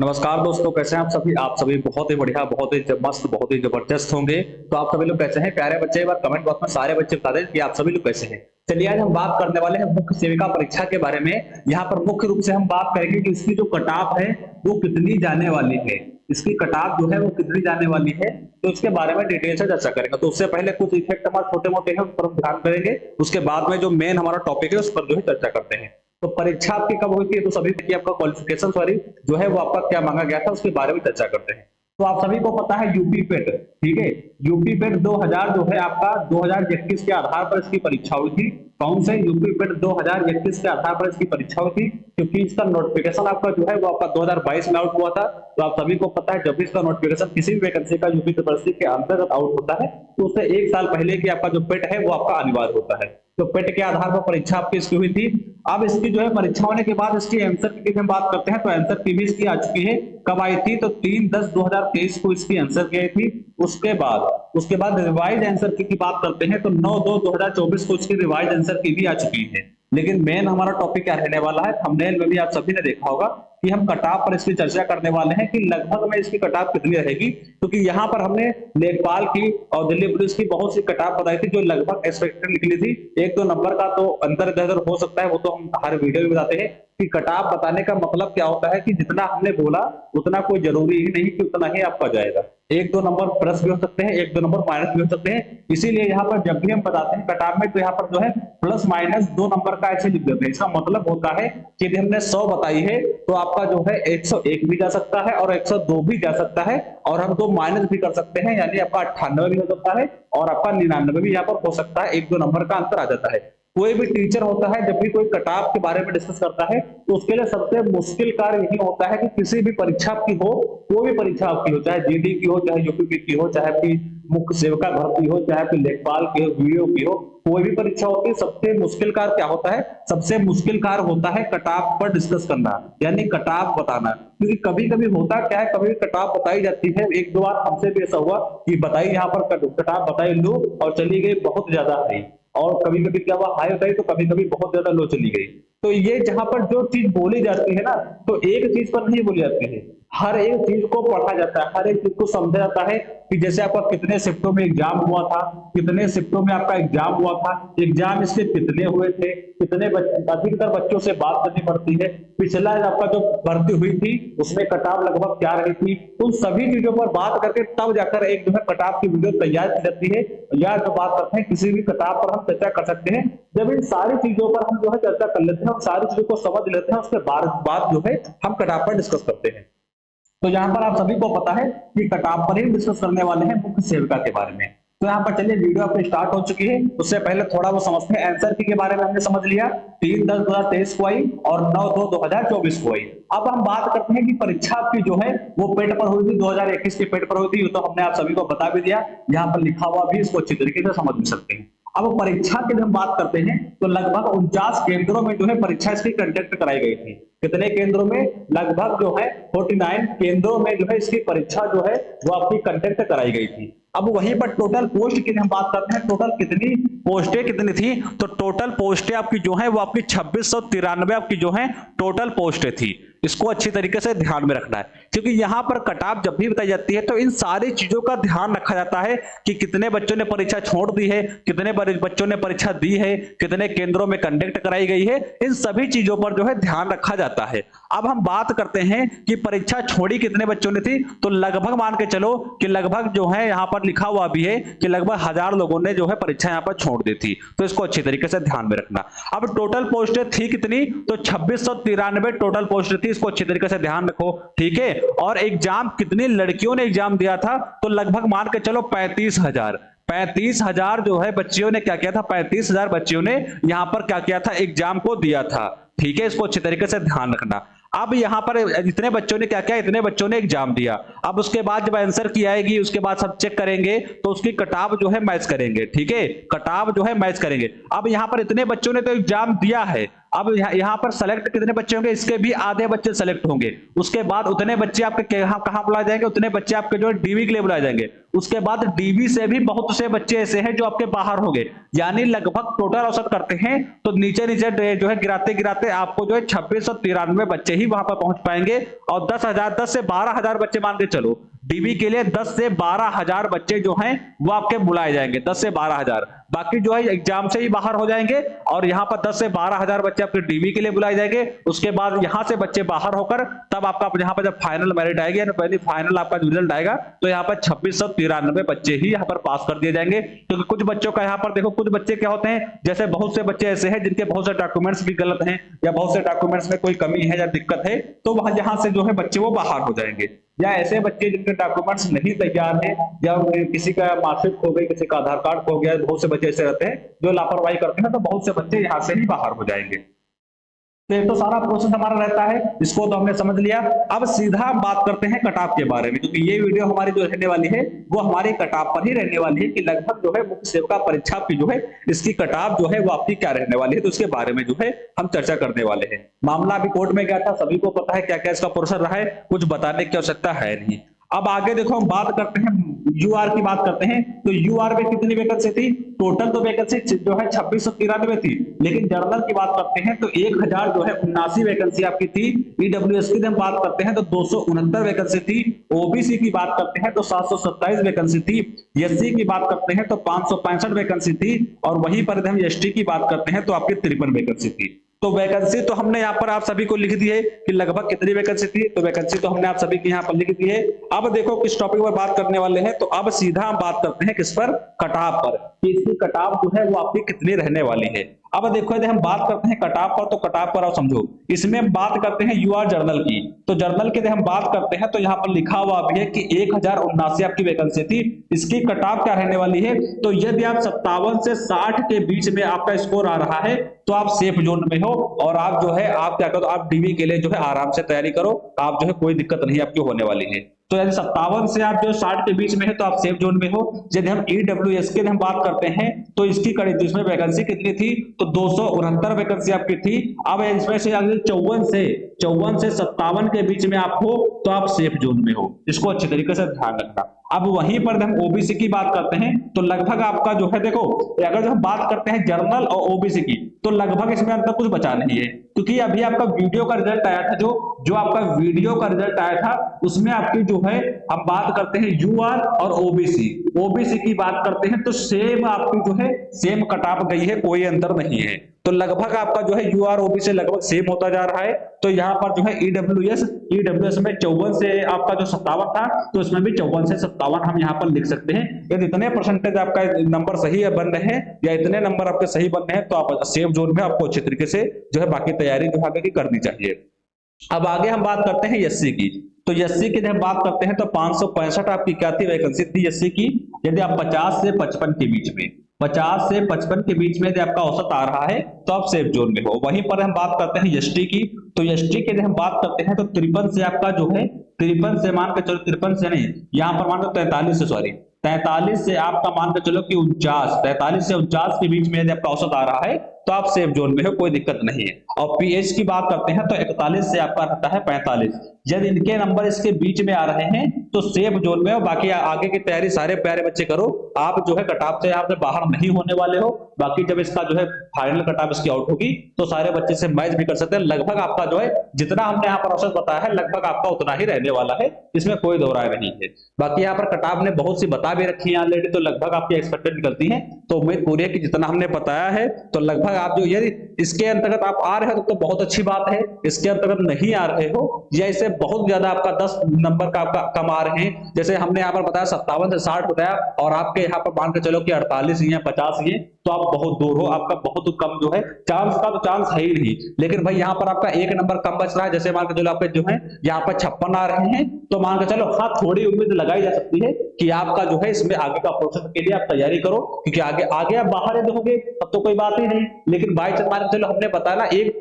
नमस्कार दोस्तों, कैसे हैं आप सभी। आप सभी बहुत ही बढ़िया, बहुत ही मस्त, बहुत ही जबरदस्त होंगे। तो आप सभी लोग कैसे हैं प्यारे बच्चे? एक बार कमेंट बॉक्स में सारे बच्चे बता दें कि आप सभी लोग कैसे हैं। चलिए आज हम बात करने वाले हैं मुख्य सेविका परीक्षा के बारे में। यहाँ पर मुख्य रूप से हम बात करेंगे कि इसकी जो कटाप है वो कितनी जाने वाली है। इसकी कटाप जो है वो कितनी जाने वाली है, तो इसके बारे में डिटेल से चर्चा करेंगे। तो उससे पहले कुछ इफेक्ट हमारे छोटे मोटे हैं, उस पर हम ध्यान करेंगे। उसके बाद में जो मेन हमारा टॉपिक है उस पर जो है चर्चा करते हैं। तो परीक्षा आपकी कब हुई थी, तो सभी की आपका क्वालिफिकेशन सॉरी जो है वो आपका क्या मांगा गया था उसके बारे में चर्चा करते हैं। तो आप सभी को पता है यूपी पेट, ठीक है। यूपी पेट 2000 जो है आपका 2021 के आधार पर इसकी परीक्षा हुई थी। कौन से? यूपी पेट 2021 के आधार पर इसकी परीक्षा हुई थी, क्योंकि इसका नोटिफिकेशन आपका जो है वो आपका 2022 में आउट हुआ था। तो आप सभी को पता है जब भी इसका नोटिफिकेशन किसी भी वैकेंसी का यूपी यूनिवर्सिटी के अंतर्गत आउट होता है तो उससे एक साल पहले की आपका जो पेट है वो आपका अनिवार्य होता है। तो पेट के आधार पर परीक्षा आपकी इसकी हुई थी। अब इसकी जो है परीक्षा होने के बाद इसकी आंसर की हम बात करते हैं, तो आंसर की भी इसकी आ चुकी है। कब आई थी? तो 3/10/2023 को इसकी आंसर की आई थी। उसके बाद रिवाइज आंसर की बात करते हैं तो 9/2/2024 को इसकी रिवाइज आंसर की भी आ चुकी है। लेकिन मेन हमारा टॉपिक क्या रहने वाला है, थंबनेल में भी आप सभी ने देखा होगा कि हम कटाप पर इसकी चर्चा करने वाले हैं कि लगभग में इसकी कटाप कितनी रहेगी। क्योंकि यहाँ पर हमने लेखपाल की और दिल्ली पुलिस की बहुत सी कटाप बताई थी जो लगभग एक्सपेक्टेड निकली थी। एक दो नंबर का तो अंतर इधर हो सकता है, वो तो हम हर वीडियो में बताते हैं कि कटाप बताने का मतलब क्या होता है कि जितना हमने बोला उतना कोई जरूरी ही नहीं कि उतना ही आपका जाएगा। एक दो नंबर प्लस भी हो सकते हैं, एक दो नंबर माइनस भी हो सकते हैं। इसीलिए यहाँ पर जब भी हम बताते हैं कटाप में तो यहाँ पर जो है प्लस माइनस 2 नंबर का ऐसे लिख देते हैं। इसका मतलब होता है कि यदि हमने 100 बताई है तो आपका जो है 101 भी जा सकता है और 102 भी जा सकता है, और हम 2 माइनस भी कर सकते हैं, यानी आपका 98 भी हो सकता है और आपका 99 भी यहाँ पर हो सकता है। एक दो नंबर का अंतर आ जाता है। कोई भी टीचर होता है जब भी कोई कटाप के बारे में डिस्कस करता है तो उसके लिए सबसे मुश्किल कार्य यही होता है कि किसी भी परीक्षा की हो, कोई भी परीक्षा आपकी हो, चाहे जीडी की हो, चाहे यूपी की हो, चाहे आपकी मुख्य सेविका भर्ती हो, चाहे आपकी लेखपाल की हो, वीडियो की हो, कोई भी परीक्षा होती है, सबसे मुश्किल कार्य क्या होता है? सबसे मुश्किल कार्य होता है कटाप पर डिस्कस करना, यानी कटाप बताना। क्योंकि कभी कभी होता क्या है, कभी कटाप बताई जाती है। एक दो बार हमसे भी ऐसा हुआ कि बताई यहाँ पर कटाप बताई लो और चली गई बहुत ज्यादा हाई, और कभी कभी क्या हुआ हाई बताई तो कभी कभी बहुत ज्यादा लो चली गई। तो ये जहां पर जो चीज बोली जाती है ना, तो एक चीज पर नहीं बोली जाती है, हर एक चीज को पढ़ा जाता है, हर एक चीज को समझा जाता है कि जैसे आपका कितने शिफ्टों में एग्जाम हुआ था, कितने शिफ्टों में आपका एग्जाम हुआ था, एग्जाम इसके कितने हुए थे, कितने अधिकतर बच्चों से बात करनी पड़ती है, पिछला आपका जो भर्ती हुई थी उसमें कटाव लगभग क्या रही थी, उन सभी चीजों पर बात करके तब जाकर एक जो है कटाव की वीडियो तैयार की जाती है। या जो बात करते हैं किसी भी कटाव पर हम चर्चा कर सकते हैं। जब इन सारी चीजों पर हम जो है चर्चा कर लेते हैं, सारी चीजों को समझ लेते हैं, उसके बाद जो है हम कटाव पर डिस्कस करते हैं। तो यहाँ पर आप सभी को पता है कि कटाप पर ही डिस्कस करने वाले हैं मुख्य सेविका के बारे में। तो यहाँ पर चलिए वीडियो आपकी स्टार्ट हो चुकी है। उससे पहले थोड़ा वो समझते हैं आंसर की के बारे में। हमने समझ लिया 3/10/2023 को आई और 9/2/2024 को आई। अब हम बात करते हैं कि परीक्षा आपकी जो है वो पेट पर हुई थी, 2021 के पेट पर हुई थी। तो हमने आप सभी को बता भी दिया, यहाँ पर लिखा हुआ भी, इसको अच्छी तरीके से समझ भी सकते हैं। अब परीक्षा के लिए हम बात करते हैं तो लगभग 49 केंद्रों में जो है परीक्षा इसकी कंडक्ट कराई गई थी। कितने केंद्रों में? लगभग जो है 49 केंद्रों में जो है इसकी परीक्षा जो है वो आपकी कंडक्ट कराई गई थी। अब वहीं पर टोटल पोस्ट की हम बात करते हैं, टोटल कितनी पोस्टें कितनी थी? तो टोटल पोस्टें आपकी जो है वो आपकी 2693 आपकी जो है टोटल पोस्टें थी। इसको अच्छी तरीके से ध्यान में रखना है, क्योंकि यहां पर कटाप जब भी बताई जाती है तो इन सारी चीजों का ध्यान रखा जाता है कि कितने बच्चों ने परीक्षा छोड़ दी है, कितने बच्चों ने परीक्षा दी है, कितने केंद्रों में कंडक्ट कराई गई है, इन सभी चीजों पर जो है ध्यान रखा जाता है। अब हम बात करते हैं कि परीक्षा छोड़ी कितने बच्चों ने थी, तो लगभग मान के चलो कि लगभग जो है यहां पर लिखा हुआ भी है कि लगभग 1000 लोगों ने जो है परीक्षा यहां पर छोड़ दी थी। तो इसको अच्छी तरीके से ध्यान में रखना। अब टोटल पोस्टें थी कितनी? तो 2693 टोटल पोस्टें थी। इसको अच्छी तरीके से ध्यान रखो, ठीक है। और एग्जाम कितनी लड़कियों ने एग्जाम दिया था? तो लगभग मान के चलो 35,000 जो है बच्चियों ने क्या किया था, 35,000 बच्चियों ने यहां पर क्या किया था, एग्जाम को दिया था, ठीक है। इसको अच्छी तरीके से ध्यान रखना। अब यहां पर इतने बच्चों ने क्या किया, इतने बच्चों ने एग्जाम दिया। अब उसके बाद जब आंसर की आएगी उसके बाद सब चेक करेंगे तो उसकी कटाव जो है मैच करेंगे, ठीक है, कटाव जो है मैच करेंगे। अब यहां पर इतने बच्चों ने तो एग्जाम दिया है, अब यहाँ पर सेलेक्ट कितने बच्चे होंगे, इसके भी आधे बच्चे सेलेक्ट होंगे। उसके बाद उतने बच्चे आपके कहां बुलाए जाएंगे, उतने बच्चे आपके जो है डीवी के लिए बुलाए जाएंगे। उसके बाद डीवी से भी बहुत से बच्चे ऐसे हैं जो आपके बाहर होंगे, यानी लगभग टोटल औसत करते हैं तो नीचे नीचे जो है गिराते गिराते आपको जो है 2693 बच्चे ही वहां पर पहुंच पाएंगे। और 10 से 12,000 बच्चे मान के चलो, डीबी के लिए 10 से 12,000 बच्चे जो हैं वो आपके बुलाए जाएंगे, 10 से 12,000। बाकी जो है एग्जाम से ही बाहर हो जाएंगे और यहाँ पर 10 से 12,000 बच्चे आपके डीबी के लिए बुलाए जाएंगे। उसके बाद यहाँ से बच्चे बाहर होकर तब आपका यहाँ पर जब फाइनल मेरिट आएगी, यानी फाइनल आपका रिजल्ट आएगा, तो यहाँ पर 2693 बच्चे ही यहाँ पर पास कर दिए जाएंगे। क्योंकि कुछ बच्चों का यहाँ पर देखो, कुछ बच्चे क्या होते हैं, जैसे बहुत से बच्चे ऐसे हैं जिनके बहुत से डॉक्यूमेंट्स भी गलत हैं या बहुत से डॉक्यूमेंट्स में कोई कमी है या दिक्कत है, तो वहां यहाँ से जो है बच्चे वो बाहर हो जाएंगे। या ऐसे बच्चे जिनके डॉक्यूमेंट्स नहीं तैयार है या किसी का मार्कशीट खो गई, किसी का आधार कार्ड खो गया, बहुत से बच्चे ऐसे रहते हैं जो लापरवाही करते हैं, तो बहुत से बच्चे यहाँ से ही बाहर हो जाएंगे। तो ये तो सारा प्रोसेस हमारा रहता है, इसको तो हमने समझ लिया। अब सीधा हम बात करते हैं कट ऑफ के बारे में, क्योंकि ये वीडियो हमारी जो रहने वाली है वो हमारे कट ऑफ पर ही रहने वाली है कि लगभग जो है मुख्य सेविका परीक्षा की जो है इसकी कट ऑफ जो है वो आपकी क्या रहने वाली है, तो उसके बारे में जो है हम चर्चा करने वाले हैं। मामला अभी कोर्ट में गया था, सभी को पता है क्या क्या इसका प्रोसेस रहा है, कुछ बताने की आवश्यकता है नहीं। अब आगे देखो हम बात करते हैं यूआर की बात करते हैं। तो यूआर में कितनी वैकेंसी थी, टोटल तो वैकेंसी जो है 2693 थी, लेकिन जर्नल की बात करते हैं तो 1000 जो है 79 वैकेंसी आपकी थी। ईडब्ल्यूएस की हम बात करते हैं तो 269 वैकेंसी थी। ओबीसी की बात करते हैं तो 727 वैकेंसी थी। एससी की बात करते हैं तो 565 वैकेंसी थी। और वहीं पर हम एसटी की बात करते हैं तो आपकी 53 वैकेंसी थी। तो वैकेंसी तो हमने यहाँ पर आप सभी को लिख दी है कि लगभग कितनी वैकेंसी थी, तो वैकेंसी तो हमने आप सभी की यहाँ पर लिख दी है। अब देखो किस टॉपिक पर बात करने वाले हैं, तो अब सीधा हम बात करते हैं किस पर, कट ऑफ पर, कि इसकी कट ऑफ जो है वो आपकी कितनी रहने वाली है। अब देखो यदि हम बात करते हैं कट ऑफ पर, तो कट ऑफ पर आप समझो, इसमें हम बात करते हैं यूआर जर्नल की। तो जर्नल की हम बात करते हैं तो यहाँ पर लिखा हुआ भी है कि 1079 आपकी वैकेंसी थी। इसकी कट ऑफ क्या रहने वाली है, तो यदि आप 57 से 60 के बीच में आपका स्कोर आ रहा है तो आप सेफ जोन में हो और आप जो है आप क्या करो, आप डीबी के लिए जो है आराम से तैयारी करो, आप जो है कोई दिक्कत नहीं आपकी होने वाली है। तो यदि 57 से आप जो 60 के बीच में है तो आप सेफ जोन में हो। यदि हम ईडब्ल्यूएस के हम बात करते हैं तो इसकी कड़ी थी, इसमें वैकेंसी कितनी थी, तो 269 वैकेंसी आपकी थी। अब इसमें से अगर 54 से 57 के बीच में आप हो तो आप सेफ जोन में हो, इसको अच्छी तरीके से ध्यान रखना। अब वहीं पर हम ओबीसी की बात करते हैं तो लगभग आपका जो है देखो, अगर हम बात करते हैं जर्नल और ओबीसी की, तो लगभग इसमें अंतर कुछ बचा नहीं है, क्योंकि अभी आपका वीडियो का रिजल्ट आया था, जो आपका वीडियो का रिजल्ट आया था उसमें आपकी जो है हम बात करते हैं यूआर और ओबीसी की बात करते हैं तो सेम आपकी जो है सेम कट ऑफ गई है, कोई अंतर नहीं है। तो लगभग आपका जो है यूआर ओबीसी से लगभग सेम होता जा रहा है। तो यहाँ पर जो है ईडब्ल्यूएस में 54 से आपका जो 57 था, तो इसमें भी 54 से 57 हम यहाँ पर लिख सकते हैं। यदि इतने परसेंटेज आपका नंबर सही बन रहे हैं या इतने नंबर आपके सही बन रहे हैं तो आप सेफ जोन में आपको अच्छी तरीके से जो है बाकी तैयारी जो आगे की करनी चाहिए। अब आगे हम बात करते हैं एससी की। तो एससी की जब बात करते हैं तो 565 आपकी क्या थी, वैकेंसी थी एससी की। यदि आप 50 से 55 के बीच में, 50 से 55 के बीच में यदि आपका औसत आ रहा है तो आप सेफ जोन में हो। वहीं पर हम बात करते हैं एसटी की। तो एसटी की हम बात करते हैं तो 53 से आपका जो है 53 से मान के चलो, 53 से नहीं, यहाँ पर मान लो 43 से, सॉरी 43 से आपका मान के चलो कि 49, 43 से 49 के बीच में यदि आपका औसत आ रहा है तो आप सेफ जोन में हो, कोई दिक्कत नहीं है। और पीएच की बात करते हैं तो 41 से आपका रहता है 45। यदि इनके नंबर इसके बीच में आ रहे हैं तो सेफ जोन में हो। बाकी आगे की तैयारी सारे प्यारे बच्चे करो, आप जो है कट ऑफ से यहाँ से बाहर नहीं होने वाले हो। बाकी जब इसका जो है फाइनल कट ऑफ इसकी आउट होगी तो सारे बच्चे से मैच भी कर सकते हैं। लगभग आपका जो है जितना हमने यहाँ पर औसत बताया है लगभग आपका उतना ही रहने वाला है, इसमें कोई दो राय नहीं है। बाकी यहाँ पर कट ऑफ ने बहुत सी बता भी रखी है ऑलरेडी, तो लगभग आपकी एक्सपेक्टेड निकलती है। तो उम्मीद पूरी है कि जितना हमने बताया है तो लगभग आप जो यदि इसके अंतर्गत आप आ रहे हो तो बहुत अच्छी बात है। इसके अंतर्गत नहीं आ रहे हो या इसे बहुत ज्यादा आपका 10 नंबर का आपका कम आ रहे हैं, जैसे हमने यहाँ पर बताया 57 से 60 बताया और आपके यहाँ पर मान के चलो कि 48 ही है, 50 ही है, तो आप बहुत दूर हो, आपका बहुत कम जो है चांस का तो चांस है ही नहीं। लेकिन भाई यहाँ पर आपका एक नंबर कम बच रहा है, जैसे मान के चलो आपके जो है यहाँ पर 56 आ रहे हैं, तो मान के चलो हाँ थोड़ी उम्मीद लगाई जा सकती है कि आपका जो है इसमें आगे का प्रोसेस के लिए आप तैयारी करो, क्योंकि आगे आप बाहर होंगे तब तो कोई बात ही नहीं। लेकिन बाई चांस मान के चलो हमने बताया ना एक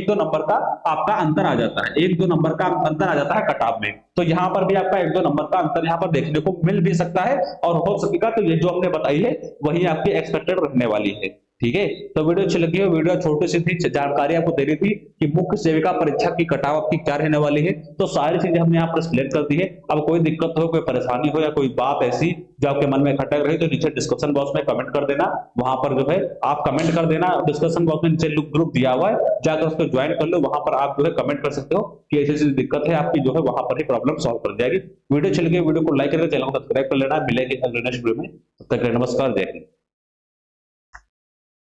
दो नंबर का आपका अंतर आ जाता है, 1-2 नंबर का अंतर आ जाता है कट ऑफ में, तो यहाँ पर भी आपका 1-2 नंबर का अंतर यहाँ पर देखने को मिल भी सकता है और हो सकेगा। तो ये जो हमने बताई है वही आपकी एक्सपेक्टेड रहने वाली है। ठीक है। तो वीडियो अच्छी लगी हो, वीडियो छोटी सी थी, जानकारी आपको दे रही थी कि मुख्य सेविका परीक्षा की कट ऑफ आपकी क्या रहने वाली है। तो सारी चीजें हमने यहाँ पर सिलेक्ट कर दी है। अब कोई दिक्कत हो, कोई परेशानी हो या कोई बात ऐसी जो आपके मन में खटक रही, तो नीचे डिस्क्रिप्शन बॉक्स में कमेंट कर देना। वहां पर जो है आप कमेंट कर देना, डिस्क्रिप्शन बॉक्स में नीचे ग्रुप दिया हुआ है, जाकर उसको ज्वाइन कर लो। वहां पर आप जो है कमेंट कर सकते हो कि ऐसी ऐसी दिक्कत है आपकी, जो है वहां पर ही प्रॉब्लम सॉल्व कर जाएगी। वीडियो अच्छी लगी, वीडियो को लाइक करके चैनल को सब्सक्राइब कर लेना। मिलेंगे अगले नेक्स्ट वीडियो में, तब तक के लिए नमस्कार, जय हिंद।